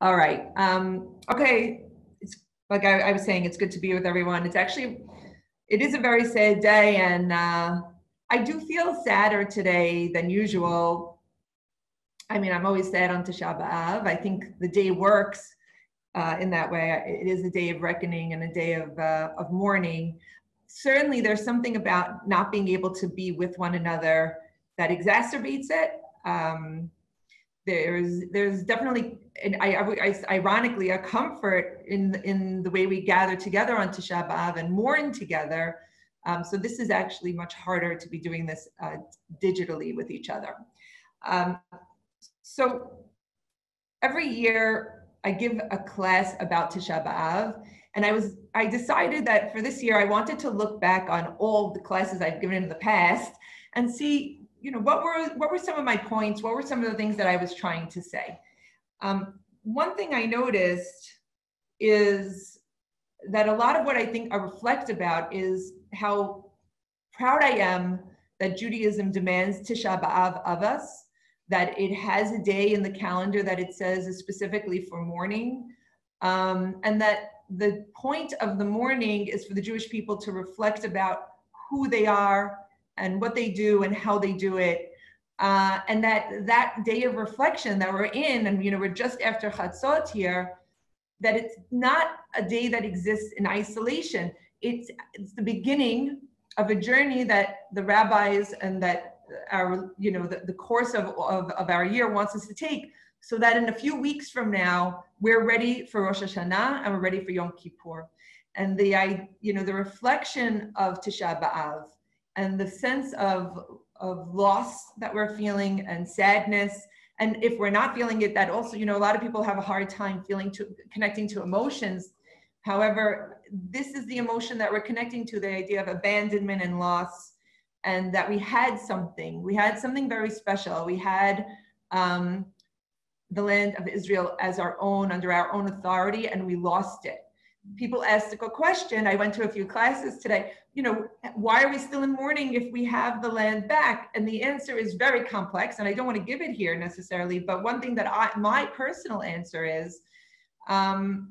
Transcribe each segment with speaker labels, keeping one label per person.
Speaker 1: All right. Okay. It's like I was saying, it's good to be with everyone. It is a very sad day, and I do feel sadder today than usual. I mean, I'm always sad on Tish'a BeAb. I think the day works in that way. It is a day of reckoning and a day of mourning. Certainly, there's something about not being able to be with one another that exacerbates it. There's definitely, ironically, a comfort in the way we gather together on Tish'a BeAb and mourn together. So this is actually much harder to be doing this digitally with each other. So every year I give a class about Tish'a BeAb, and I decided that for this year I wanted to look back on all the classes I've given in the past and see, what were some of my points? What were some of the things that I was trying to say? One thing I noticed is that a lot of what I think I reflect about is how proud I am that Judaism demands Tish'a BeAb of us, that it has a day in the calendar that it says is specifically for mourning, and that the point of the mourning is for the Jewish people to reflect about who they are and what they do and how they do it. And that day of reflection that we're in, and we're just after Chatzot here, that it's not a day that exists in isolation. It's the beginning of a journey that the rabbis and that our, the course of our year wants us to take, so that in a few weeks from now, we're ready for Rosh Hashanah and we're ready for Yom Kippur. And the reflection of Tish'a BeAb and the sense of loss that we're feeling and sadness. And if we're not feeling it, that also, a lot of people have a hard time connecting to emotions. However, this is the emotion that we're connecting to, the idea of abandonment and loss, and that we had something very special. We had the land of Israel as our own, under our own authority, and we lost it. People asked a question. I went to a few classes today, why are we still in mourning if we have the land back? And the answer is very complex, and I don't want to give it here necessarily, but one thing that my personal answer is, to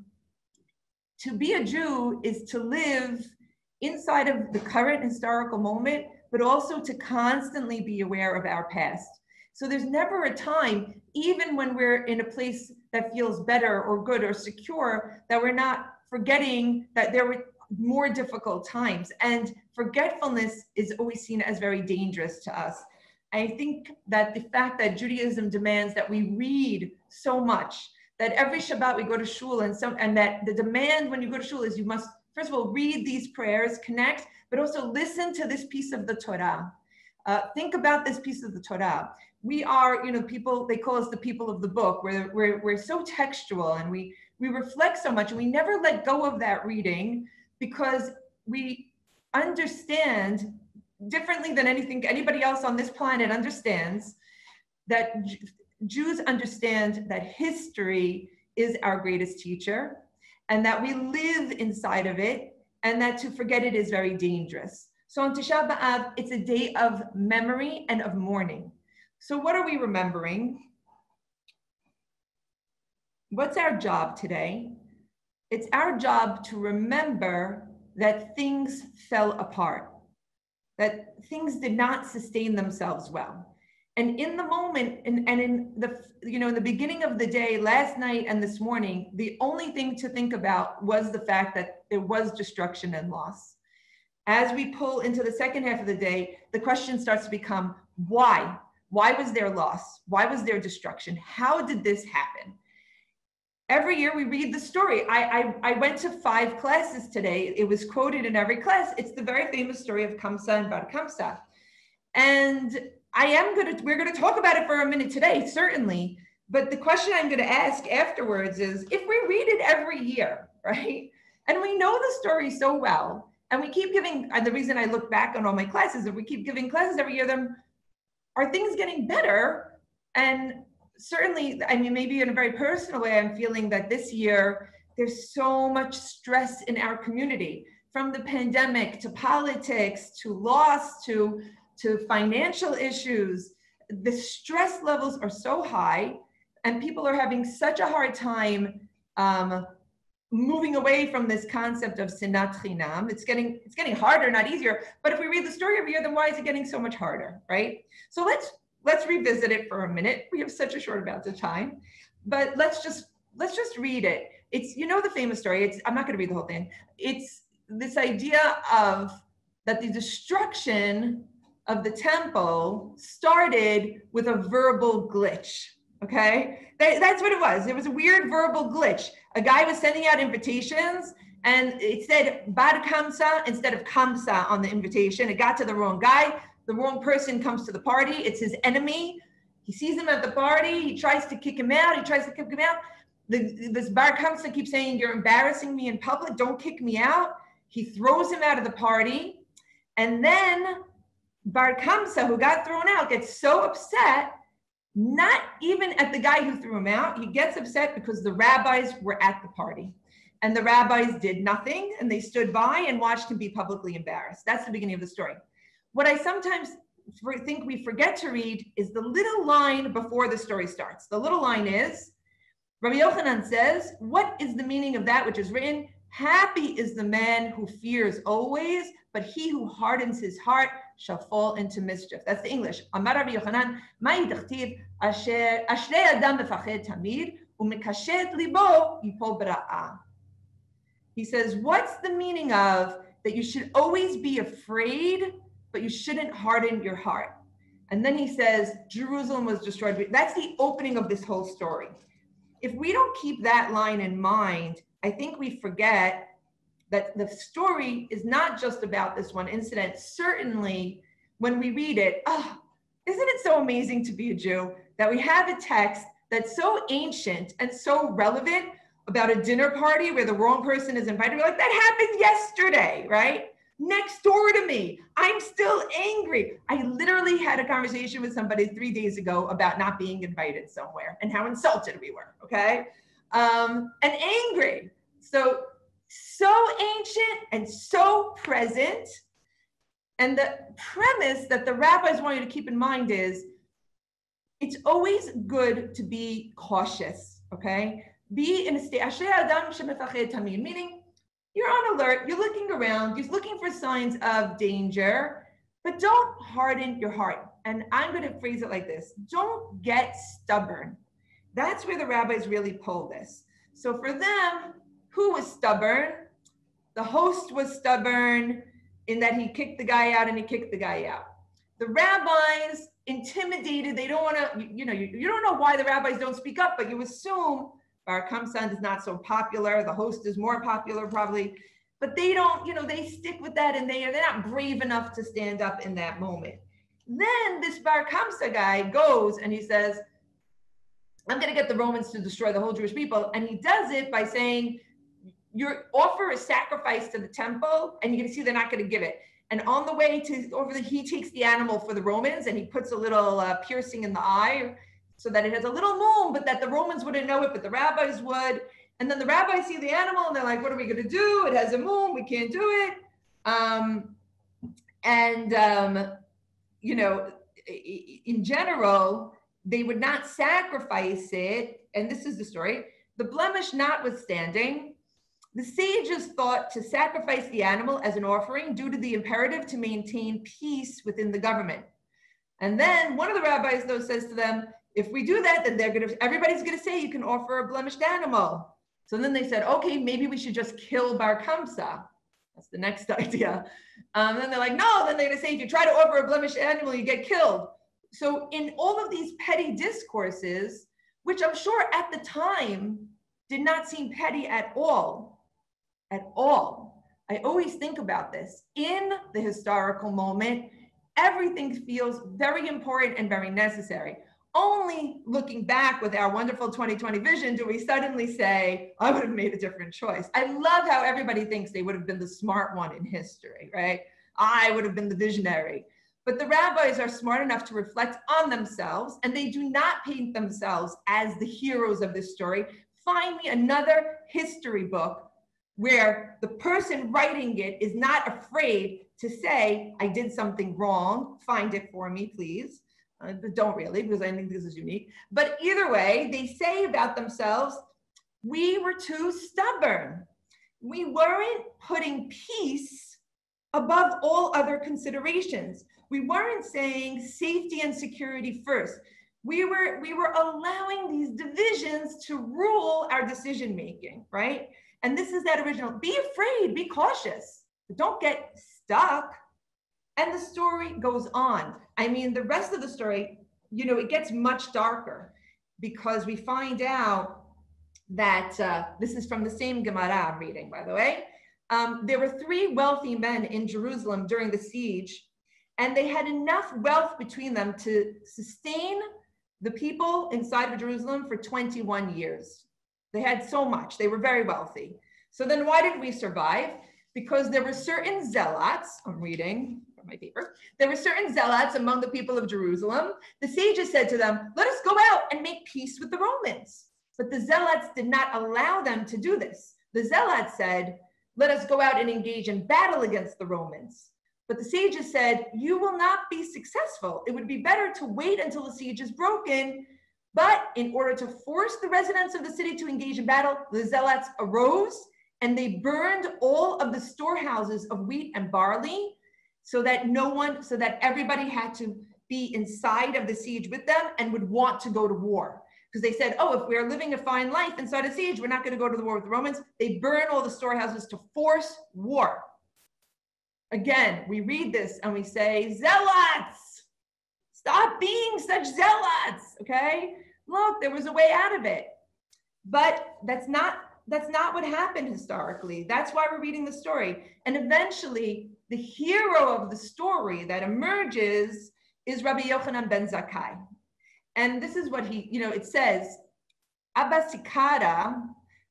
Speaker 1: be a Jew is to live inside of the current historical moment, but also to constantly be aware of our past. So there's never a time, even when we're in a place that feels better or good or secure, that we're not forgetting that there were more difficult times. And forgetfulness is always seen as very dangerous to us. I think that the fact that Judaism demands that we read so much, that every Shabbat we go to shul, and that the demand when you go to shul is you must, first of all, read these prayers, connect, but also listen to this piece of the Torah. Think about this piece of the Torah. We are, people, they call us the people of the book. We're so textual, and we reflect so much, and we never let go of that reading, because we understand differently than anybody else on this planet understands, that Jews understand that history is our greatest teacher, and that we live inside of it, and that to forget it is very dangerous. So on Tish'a BeAb, it's a day of memory and of mourning. So what are we remembering? What's our job today? It's our job to remember that things fell apart, that things did not sustain themselves well. And in the moment, and in the, in the beginning of the day, last night and this morning, the only thing to think about was the fact that there was destruction and loss. As we pull into the second half of the day, the question starts to become, why? Why was there loss? Why was there destruction? How did this happen? Every year we read the story. I went to 5 classes today. It was quoted in every class. It's the very famous story of Kamsa and Bar Kamsa. And we're going to talk about it for a minute today, certainly. But the question I'm going to ask afterwards is, if we read it every year, right? And we know the story so well, and we keep giving, and the reason I look back on all my classes, if we keep giving classes every year, then are things getting better? And certainly, I mean, maybe in a very personal way, I'm feeling that this year, there's so much stress in our community, from the pandemic to politics, to loss, to financial issues. The stress levels are so high. and people are having such a hard time moving away from this concept of sinat chinam. It's getting harder, not easier. But if we read the story every year, then why is it getting so much harder, right? So let's revisit it for a minute. We have such a short amount of time, but let's just read it. It's, you know, the famous story. I'm not going to read the whole thing. It's this idea of that the destruction of the temple started with a verbal glitch. Okay, that's what it was. It was a weird verbal glitch. A guy was sending out invitations and it said Bar Kamsa instead of Kamsa on the invitation. It got to the wrong guy. The wrong person comes to the party. It's his enemy. He sees him at the party. He tries to kick him out. This Bar Kamsa keeps saying, "You're embarrassing me in public. Don't kick me out." He throws him out of the party. And then Bar Kamsa, who got thrown out, gets so upset, not even at the guy who threw him out. He gets upset because the rabbis were at the party. And the rabbis did nothing, and they stood by and watched him be publicly embarrassed. That's the beginning of the story. What I sometimes think we forget to read is the little line before the story starts. The little line is, Rabbi Yochanan says, what is the meaning of that which is written? Happy is the man who fears always, but he who hardens his heart shall fall into mischief. That's the English. Amar Rabbi Yochanan, ma'i dachtiv, ashrei adam mefached tamid, umekashet libo yipol b'ra'ah. He says, what's the meaning of that you should always be afraid, but you shouldn't harden your heart? And then he says, Jerusalem was destroyed. That's the opening of this whole story. If we don't keep that line in mind, I think we forget that the story is not just about this one incident. Certainly, when we read it, isn't it so amazing to be a Jew that we have a text that's so ancient and so relevant about a dinner party where the wrong person is invited? We're like, that happened yesterday, right? Next door to me. I'm still angry. I literally had a conversation with somebody 3 days ago about not being invited somewhere and how insulted we were, okay? And angry. So ancient and so present. And the premise that the rabbis want you to keep in mind is it's always good to be cautious, okay? Be in a state, meaning you're on alert, you're looking around, you're looking for signs of danger, but don't harden your heart. And I'm going to phrase it like this. Don't get stubborn. That's where the rabbis really pull this. So for them, who was stubborn? The host was stubborn in that he kicked the guy out and he kicked the guy out. The rabbis intimidated. They don't want to, you don't know why the rabbis don't speak up, but you assume Bar Kamsa is not so popular. The host is more popular probably, but they don't, they stick with that and they're not brave enough to stand up in that moment. Then this Bar Kamsa guy goes and he says, I'm going to get the Romans to destroy the whole Jewish people. And he does it by saying, you offer a sacrifice to the temple and you're going to see they're not going to give it. And on the way he takes the animal for the Romans and he puts a little piercing in the eye so that it has a little moon, but that the Romans wouldn't know it, but the rabbis would. And then the rabbis see the animal and they're like, what are we going to do? It has a moon. We can't do it. In general, they would not sacrifice it. And this is the story. The blemish notwithstanding, the sages thought to sacrifice the animal as an offering due to the imperative to maintain peace within the government. And then one of the rabbis, though, says to them, if we do that, then everybody's going to say you can offer a blemished animal. So then they said, okay, maybe we should just kill Bar Kamsa. That's the next idea. Then they're like, no, then they're going to say, if you try to offer a blemished animal, you get killed. So in all of these petty discourses, which I'm sure at the time did not seem petty at all. I always think about this. In the historical moment, everything feels very important and very necessary. Only looking back with our wonderful 2020 vision do we suddenly say, I would have made a different choice. I love how everybody thinks they would have been the smart one in history, right? I would have been the visionary. But the rabbis are smart enough to reflect on themselves, and they do not paint themselves as the heroes of this story. Find me another history book where the person writing it is not afraid to say, I did something wrong. Find it for me, please. Don't really, because I think this is unique. But either way, they say about themselves, we were too stubborn. We weren't putting peace above all other considerations. We weren't saying safety and security first. We were allowing these divisions to rule our decision making, right? And this is that original, be afraid, be cautious, but don't get stuck. And the story goes on. I mean, the rest of the story, it gets much darker because we find out that this is from the same Gemara I'm reading, by the way. There were 3 wealthy men in Jerusalem during the siege, and they had enough wealth between them to sustain the people inside of Jerusalem for 21 years. They had so much. They were very wealthy. So then why did we survive? Because there were certain zealots, I'm reading from my paper, there were certain zealots among the people of Jerusalem. The sages said to them, let us go out and make peace with the Romans. But the zealots did not allow them to do this. The zealots said, let us go out and engage in battle against the Romans. But the sages said, you will not be successful. It would be better to wait until the siege is broken. But in order to force the residents of the city to engage in battle, the zealots arose and they burned all of the storehouses of wheat and barley so that everybody had to be inside of the siege with them and would want to go to war. Because they said, oh, if we're living a fine life inside a siege, we're not going to go to the war with the Romans. They burn all the storehouses to force war. Again, we read this and we say, zealots, stop being such zealots, okay? Look, there was a way out of it. But that's not what happened historically. That's why we're reading the story. And eventually, the hero of the story that emerges is Rabbi Yochanan ben Zakkai. And this is what it says, Abba Sikara,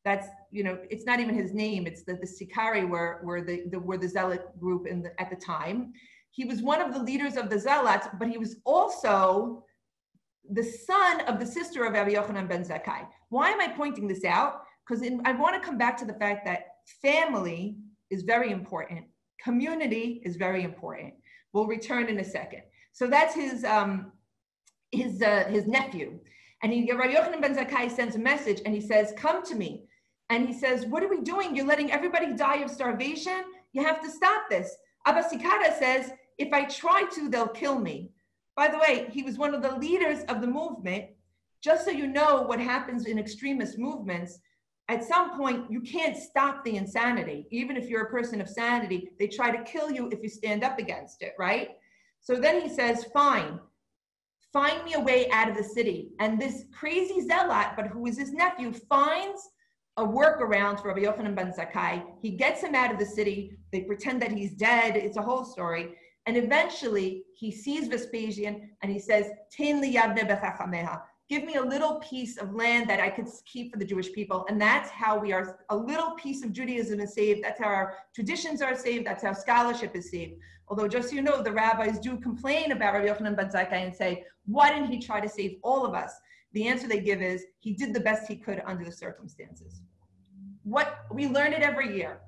Speaker 1: that's, it's not even his name, it's the Sikari were the zealot group at the time. He was one of the leaders of the zealots, but he was also the son of the sister of Rabbi Yochanan ben Zakkai. Why am I pointing this out? Because I want to come back to the fact that family is very important. Community is very important. We'll return in a second. So that's his nephew. And Rabbi Yochanan ben Zakkai sends a message and he says, come to me. And he says, what are we doing? You're letting everybody die of starvation? You have to stop this. Abba Sikara says, if I try to, they'll kill me. By the way, he was one of the leaders of the movement. Just so you know what happens in extremist movements, at some point, you can't stop the insanity. Even if you're a person of sanity, they try to kill you if you stand up against it, right? So then he says, fine, find me a way out of the city. And this crazy zealot, but who is his nephew, finds a workaround for Rabbi Yochanan ben Zakkai. He gets him out of the city. They pretend that he's dead. It's a whole story. And eventually, he sees Vespasian and he says, Tein li yavne bechachameha. Give me a little piece of land that I could keep for the Jewish people. And that's how we are, a little piece of Judaism is saved. That's how our traditions are saved. That's how scholarship is saved. Although just so you know, the rabbis do complain about Rabbi Yochanan ben Zakkai and say, why didn't he try to save all of us? The answer they give is, he did the best he could under the circumstances. We learn it every year.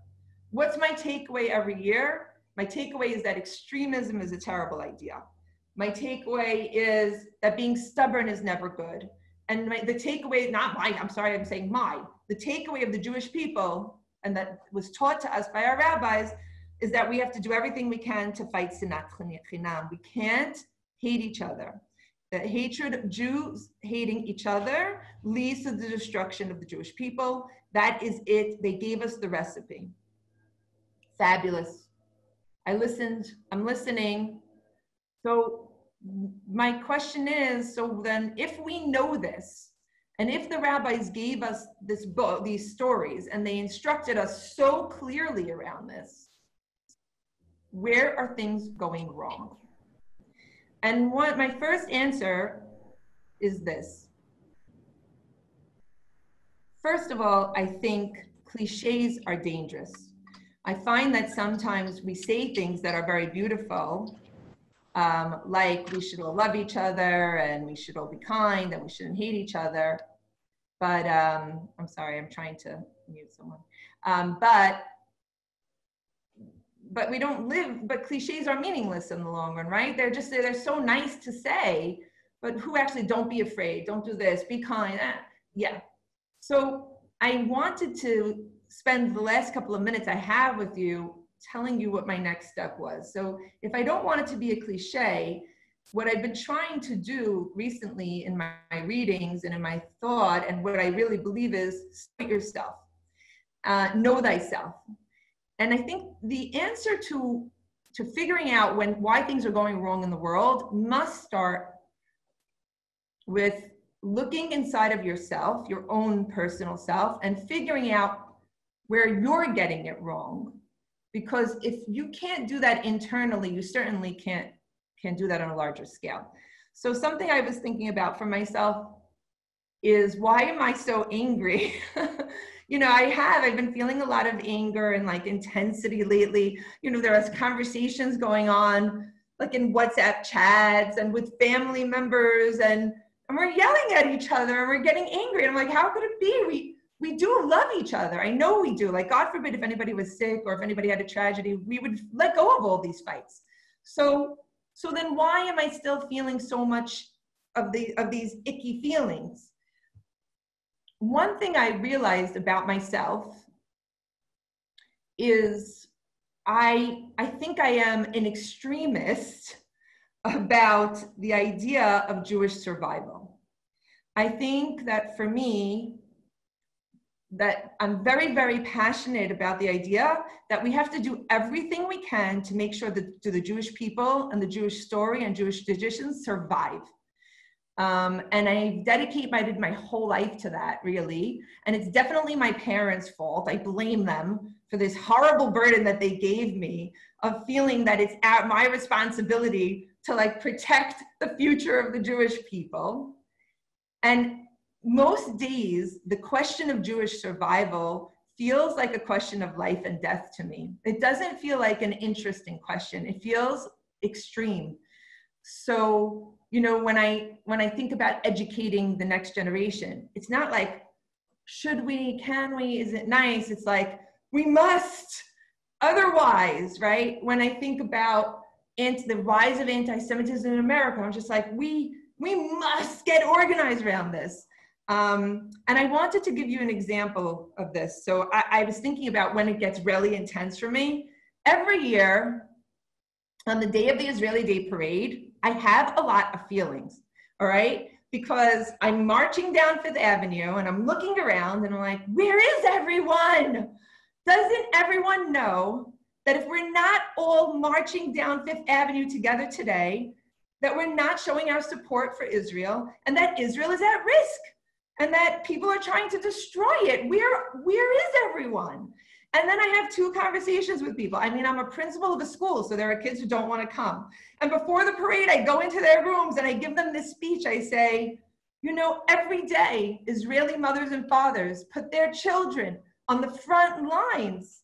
Speaker 1: What's my takeaway every year? My takeaway is that extremism is a terrible idea. My takeaway is that being stubborn is never good. And the takeaway, not mine, I'm sorry, I'm saying mine. The takeaway of the Jewish people, and that was taught to us by our rabbis, is that we have to do everything we can to fight sinat chinam. We can't hate each other. The hatred of Jews hating each other leads to the destruction of the Jewish people. That is it. They gave us the recipe. Fabulous. I listened, I'm listening. So my question is, so then if we know this, and if the rabbis gave us this book, these stories, and they instructed us so clearly around this, where are things going wrong? And my first answer is this. First of all, I think cliches are dangerous. I find that sometimes we say things that are very beautiful, like we should all love each other and we should all be kind and we shouldn't hate each other. But I'm sorry, I'm trying to mute someone. But we don't live, but cliches are meaningless in the long run, right? They're so nice to say, but who actually don't be afraid, don't do this, be kind. Yeah. So I wanted to spend the last couple of minutes I have with you telling you what my next step was. So if I don't want it to be a cliche, what I've been trying to do recently in my readings and in my thought, and what I really believe is start yourself, know thyself. And I think the answer to figuring out why things are going wrong in the world must start with looking inside of yourself, your own personal self, and figuring out where you're getting it wrong. Because if you can't do that internally, you certainly can't do that on a larger scale. So something I was thinking about for myself is, why am I so angry? You know, I've been feeling a lot of anger and like intensity lately. You know, there are conversations going on like in WhatsApp chats and with family members, and we're yelling at each other and we're getting angry. And I'm like, how could it be? We do love each other. I know we do. Like, God forbid, if anybody was sick or if anybody had a tragedy, we would let go of all these fights. So then why am I still feeling so much of these icky feelings? One thing I realized about myself is I think I am an extremist about the idea of Jewish survival. I think that for me, that I'm very, very passionate about the idea that we have to do everything we can to make sure that the Jewish people and the Jewish story and Jewish traditions survive. And I dedicated my whole life to that, really. And it's definitely my parents' fault. I blame them for this horrible burden that they gave me of feeling that it's my responsibility to like protect the future of the Jewish people. And most days, the question of Jewish survival feels like a question of life and death to me. It doesn't feel like an interesting question. It feels extreme. So, you know, when I think about educating the next generation, it's not like, should we, can we, is it nice? It's like, we must, otherwise, right? When I think about the rise of anti-Semitism in America, I'm just like, we must get organized around this. And I wanted to give you an example of this. So I was thinking about when it gets really intense for me. Every year, on the day of the Israeli Day Parade, I have a lot of feelings, all right? Because I'm marching down Fifth Avenue and I'm looking around and I'm like, where is everyone? Doesn't everyone know that if we're not all marching down Fifth Avenue together today, that we're not showing our support for Israel and that Israel is at risk and that people are trying to destroy it? Where is everyone? And then I have 2 conversations with people. I mean, I'm a principal of a school, so there are kids who don't want to come. And before the parade, I go into their rooms and I give them this speech. I say, you know, every day, Israeli mothers and fathers put their children on the front lines,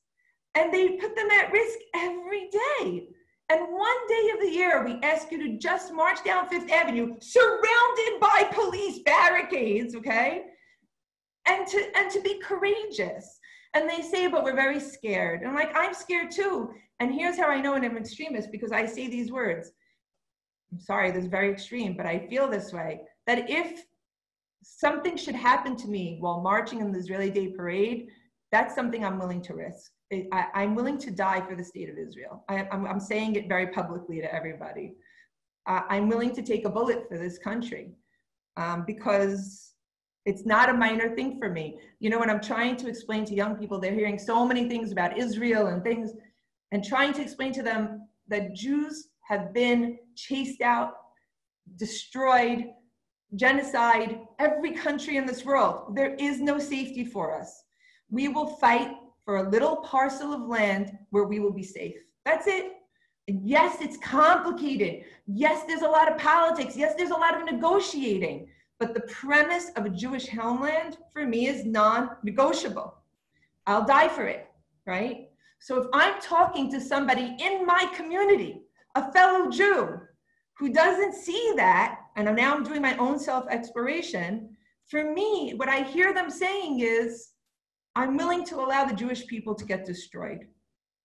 Speaker 1: and they put them at risk every day. And one day of the year, we ask you to just march down Fifth Avenue, surrounded by police barricades, okay? And to be courageous. And they say, but we're very scared. And I'm like, I'm scared too. And here's how I know I'm an extremist, because I say these words. I'm sorry, this is very extreme, but I feel this way, that if something should happen to me while marching in the Israeli Day Parade, that's something I'm willing to risk. I'm willing to die for the state of Israel. I'm saying it very publicly to everybody. I'm willing to take a bullet for this country because it's not a minor thing for me. You know, when I'm trying to explain to young people, they're hearing so many things about Israel and things, and trying to explain to them that Jews have been chased out, destroyed, genocide, every country in this world. There is no safety for us. We will fight for a little parcel of land where we will be safe. That's it. And yes, it's complicated. Yes, there's a lot of politics. Yes, there's a lot of negotiating. But the premise of a Jewish homeland, for me, is non-negotiable. I'll die for it, right? So if I'm talking to somebody in my community, a fellow Jew, who doesn't see that, and now I'm doing my own self-exploration, for me, what I hear them saying is, I'm willing to allow the Jewish people to get destroyed.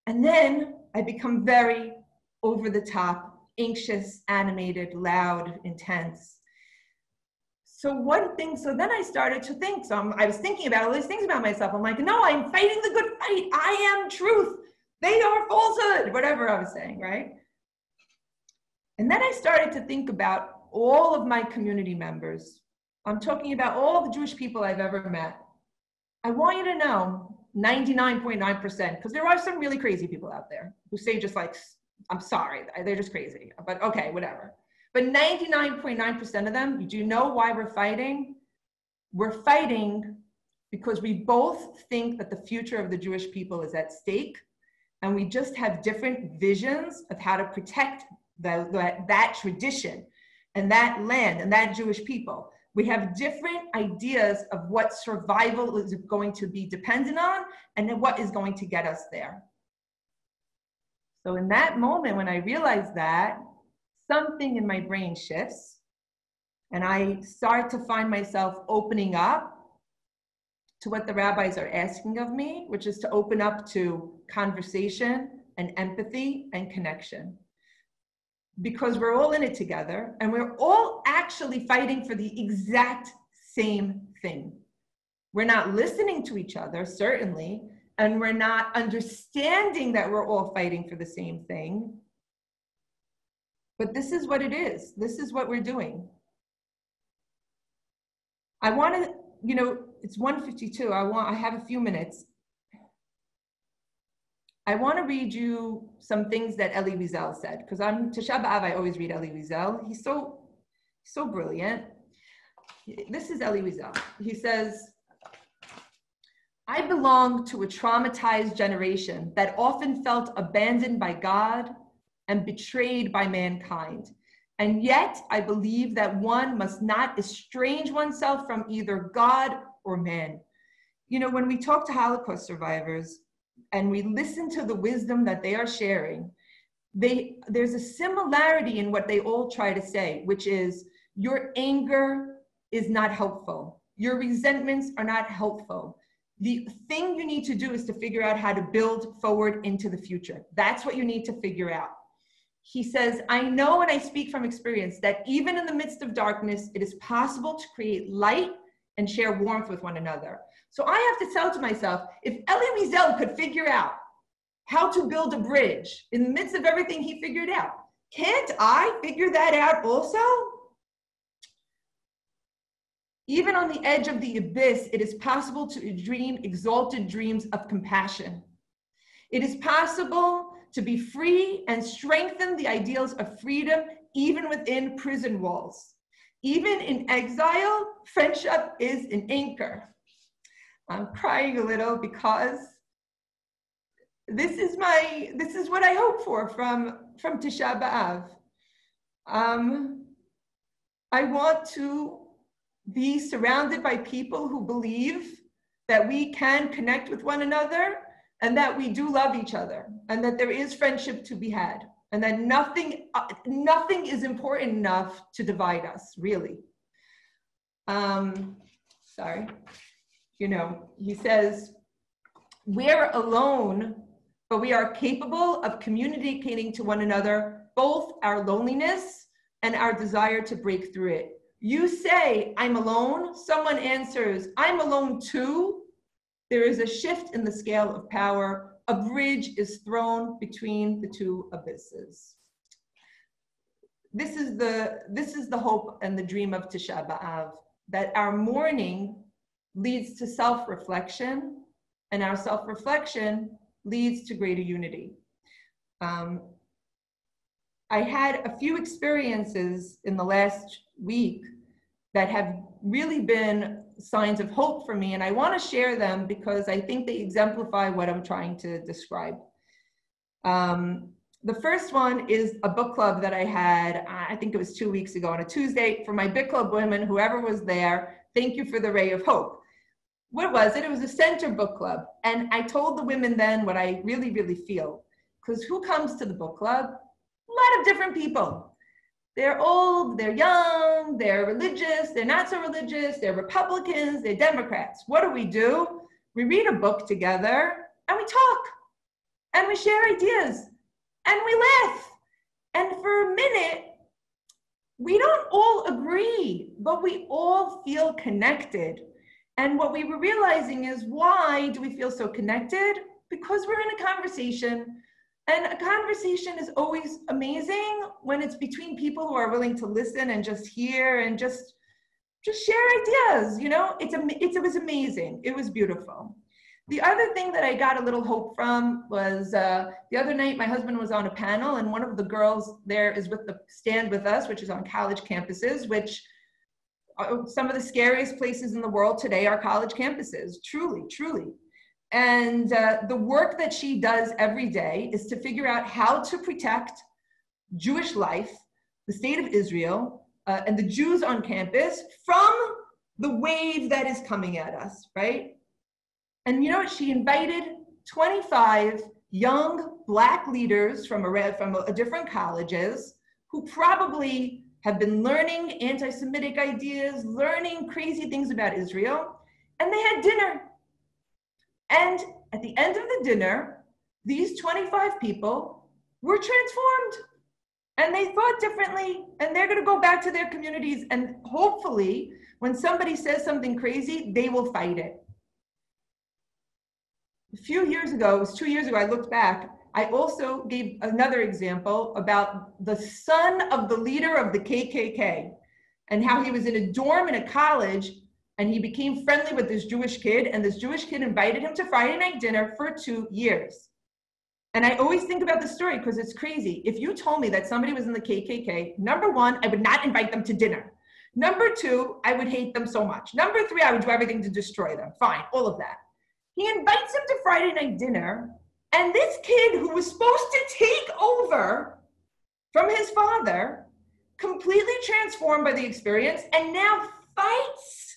Speaker 1: And then I become very over the top, anxious, animated, loud, intense. So then I started to think, I was thinking about all these things about myself. I'm like, no, I'm fighting the good fight. I am truth. They are falsehood, whatever I was saying, right? And then I started to think about all of my community members. I'm talking about all the Jewish people I've ever met. I want you to know 99.9%, because there are some really crazy people out there who say just like, I'm sorry, they're just crazy, but okay, whatever. But 99.9% of them, do you know why we're fighting? We're fighting because we both think that the future of the Jewish people is at stake, and we just have different visions of how to protect that tradition and that land and that Jewish people. We have different ideas of what survival is going to be dependent on and then what is going to get us there. So in that moment, when I realized that, something in my brain shifts and I start to find myself opening up to what the rabbis are asking of me, which is to open up to conversation and empathy and connection. Because we're all in it together and we're all actually fighting for the exact same thing. We're not listening to each other, certainly, and we're not understanding that we're all fighting for the same thing. But this is what it is. This is what we're doing. I want to, it's 1:52. I have a few minutes. I want to read you some things that Elie Wiesel said, because on Tish'a BeAb, I always read Elie Wiesel. He's so brilliant. This is Elie Wiesel. He says, I belong to a traumatized generation that often felt abandoned by God and betrayed by mankind. And yet I believe that one must not estrange oneself from either God or man. When we talk to Holocaust survivors and we listen to the wisdom that they are sharing, there's a similarity in what they all try to say, which is your anger is not helpful. Your resentments are not helpful. The thing you need to do is to figure out how to build forward into the future. That's what you need to figure out. He says, I know and I speak from experience that even in the midst of darkness, it is possible to create light and share warmth with one another. So I have to tell to myself, if Elie Wiesel could figure out how to build a bridge in the midst of everything he figured out, can't I figure that out also? Even on the edge of the abyss, it is possible to dream exalted dreams of compassion. It is possible to be free and strengthen the ideals of freedom, even within prison walls. Even in exile, friendship is an anchor. I'm crying a little because this is what I hope for from Tish'a BeAb. I want to be surrounded by people who believe that we can connect with one another and that we do love each other and that there is friendship to be had and that nothing is important enough to divide us, really. Sorry. He says, we're alone, but we are capable of communicating to one another both our loneliness and our desire to break through it. You say, I'm alone. Someone answers, I'm alone too. There is a shift in the scale of power. A bridge is thrown between the two abysses. This is the hope and the dream of Tish'a BeAb, that our mourning leads to self-reflection, and our self-reflection leads to greater unity. I had a few experiences in the last week that have really been signs of hope for me, and I want to share them because I think they exemplify what I'm trying to describe. The first one is a book club that I had, I think it was 2 weeks ago on a Tuesday, for my Big Club women, whoever was there. Thank you for the ray of hope. What was it? It was a center book club. And I told the women then what I really, really feel. Because who comes to the book club? A lot of different people. They're old, they're young, they're religious, they're not so religious, they're Republicans, they're Democrats. What do? We read a book together and we talk and we share ideas and we laugh. And for a minute, we don't all agree, but we all feel connected. And what we were realizing is, why do we feel so connected? Because we're in a conversation. And a conversation is always amazing when it's between people who are willing to listen and just hear and just share ideas. You know, it was amazing. It was beautiful. The other thing that I got a little hope from was the other night, my husband was on a panel, and one of the girls there is with the Stand With Us, which is on college campuses, which some of the scariest places in the world today are college campuses, truly, truly. And the work that she does every day is to figure out how to protect Jewish life, the state of Israel, and the Jews on campus from the wave that is coming at us, right? And you know what? She invited 25 young Black leaders from different colleges who probably have been learning anti-Semitic ideas, learning crazy things about Israel, and they had dinner. And at the end of the dinner, these 25 people were transformed, and they thought differently, and they're going to go back to their communities, and hopefully when somebody says something crazy, they will fight it. A few years ago, it was 2 years ago, I looked back, I also gave another example about the son of the leader of the KKK and how he was in a dorm in a college, and he became friendly with this Jewish kid, and this Jewish kid invited him to Friday night dinner for 2 years. And I always think about this story because it's crazy. If you told me that somebody was in the KKK, number one, I would not invite them to dinner. Number two, I would hate them so much. Number three, I would do everything to destroy them. Fine, all of that. He invites him to Friday night dinner, and this kid who was supposed to take over from his father, completely transformed by the experience, and now fights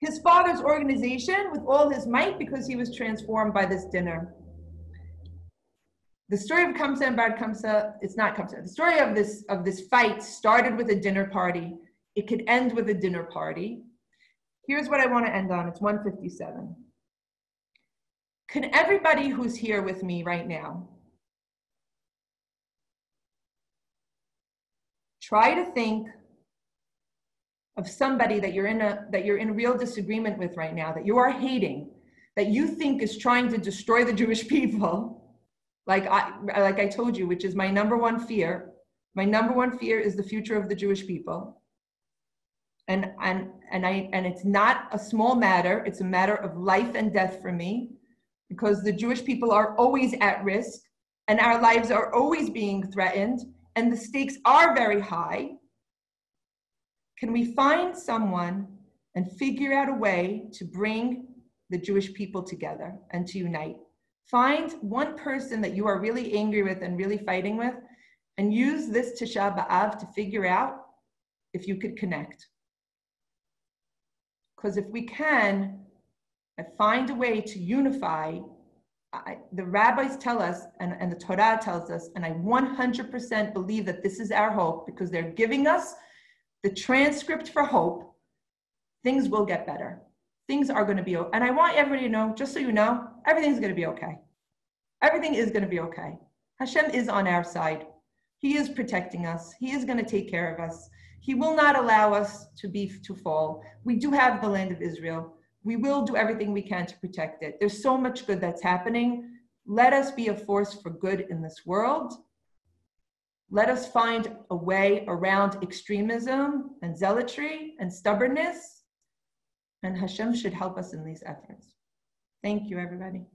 Speaker 1: his father's organization with all his might because he was transformed by this dinner. The story of Kamsa and Bar Kamsa, it's not Kamsa. The story of this fight started with a dinner party. It could end with a dinner party. Here's what I want to end on. It's 1:57. Can everybody who's here with me right now try to think of somebody that you're in a real disagreement with right now, that you are hating, that you think is trying to destroy the Jewish people, like I told you, which is my number one fear. My number one fear is the future of the Jewish people. And it's not a small matter. It's a matter of life and death for me, because the Jewish people are always at risk, and our lives are always being threatened, and the stakes are very high. Can we find someone and figure out a way to bring the Jewish people together and to unite? Find one person that you are really angry with and really fighting with, and use this Tish'a BeAb to figure out if you could connect. Because if we can find a way to unify, the rabbis tell us, and the Torah tells us, and I 100% believe that this is our hope, because they're giving us the transcript for hope. Things will get better. Things are going to be okay. And I want everybody to know, just so you know, everything's going to be okay. Everything is going to be okay. Hashem is on our side. He is protecting us. He is going to take care of us. He will not allow us to fall. We do have the land of Israel. We will do everything we can to protect it. There's so much good that's happening. Let us be a force for good in this world. Let us find a way around extremism and zealotry and stubbornness. And Hashem should help us in these efforts. Thank you, everybody.